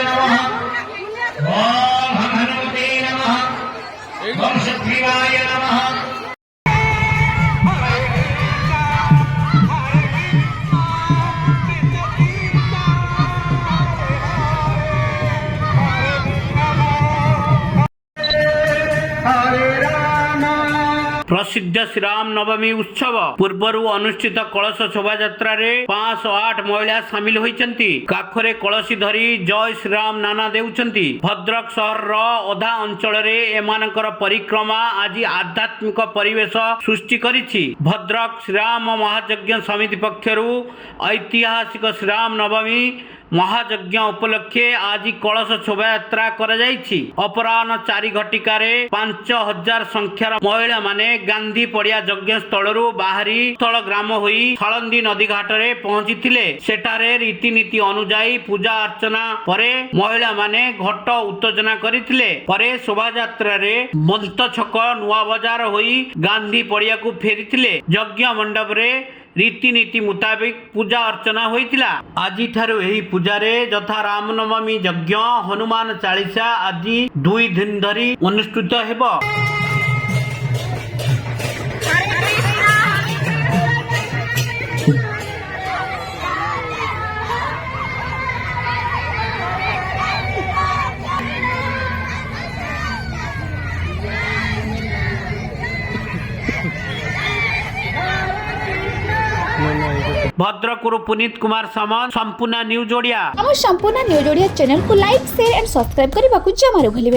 नमः ओम हनुमते नमः ओम सुग्रीवाय नमः। प्रसिद्ध श्रीराम नवमी उत्सव पूर्वर अनुष्ठित कलश शोभा यात्रा रे 508 महिला सामिल होइचंती। काखरे कलशी धरी जय श्रीराम नाना देउचंती। भद्रक सहर रो अधा अंचल रे एमानकर परिक्रमा आज आध्यात्मिक परिवेश सृष्टि करिछि। भद्रक श्रीराम महायज्ञ समिति पक्षरु ऐतिहासिक श्रीराम नवमी महायज्ञ उपलक्षे आज कलश शोभा यात्रा करा जाइछि। अपराह्न 4 घटिकार 5000 संख्यार महिला माने गांधी पड़िया यज्ञ स्थलरू बाहरी स्थल ग्राम होई हळंदी नदी घाटरे पहुंचीथिले। सेठारे रीतिनीति अनुजाई पूजा अर्चना परे महिला माने घट उत्तेजना करिथिले। परे शोभा यात्रा रे मंत छक नुआ बाजार होई गांधी पड़िया को फेरिथिले। यज्ञ मंडप रे रीतिनीति मुताबिक पूजा अर्चना होइतिला। आजि ठारू एही पूजारे यथा रामनवमी यज्ञ हनुमान चालीसा आदि 2 दिन धरी अनुष्ठित हेबो। भद्रकରୁ पुनीत कुमार सामंत संपूर्ण न्यूज ओडिया। ଆମ ସମ୍ପୂର୍ଣ୍ଣ ନ୍ୟୁଜ୍ ଓଡ଼ିଆ ଚ୍ୟାନେଲକୁ ଲାଇକ୍ ସେୟାର ଏଣ୍ଡ ସବସ୍କ୍ରାଇब କରିବାକୁ ଜମାରୁ ଭୁଲିବେ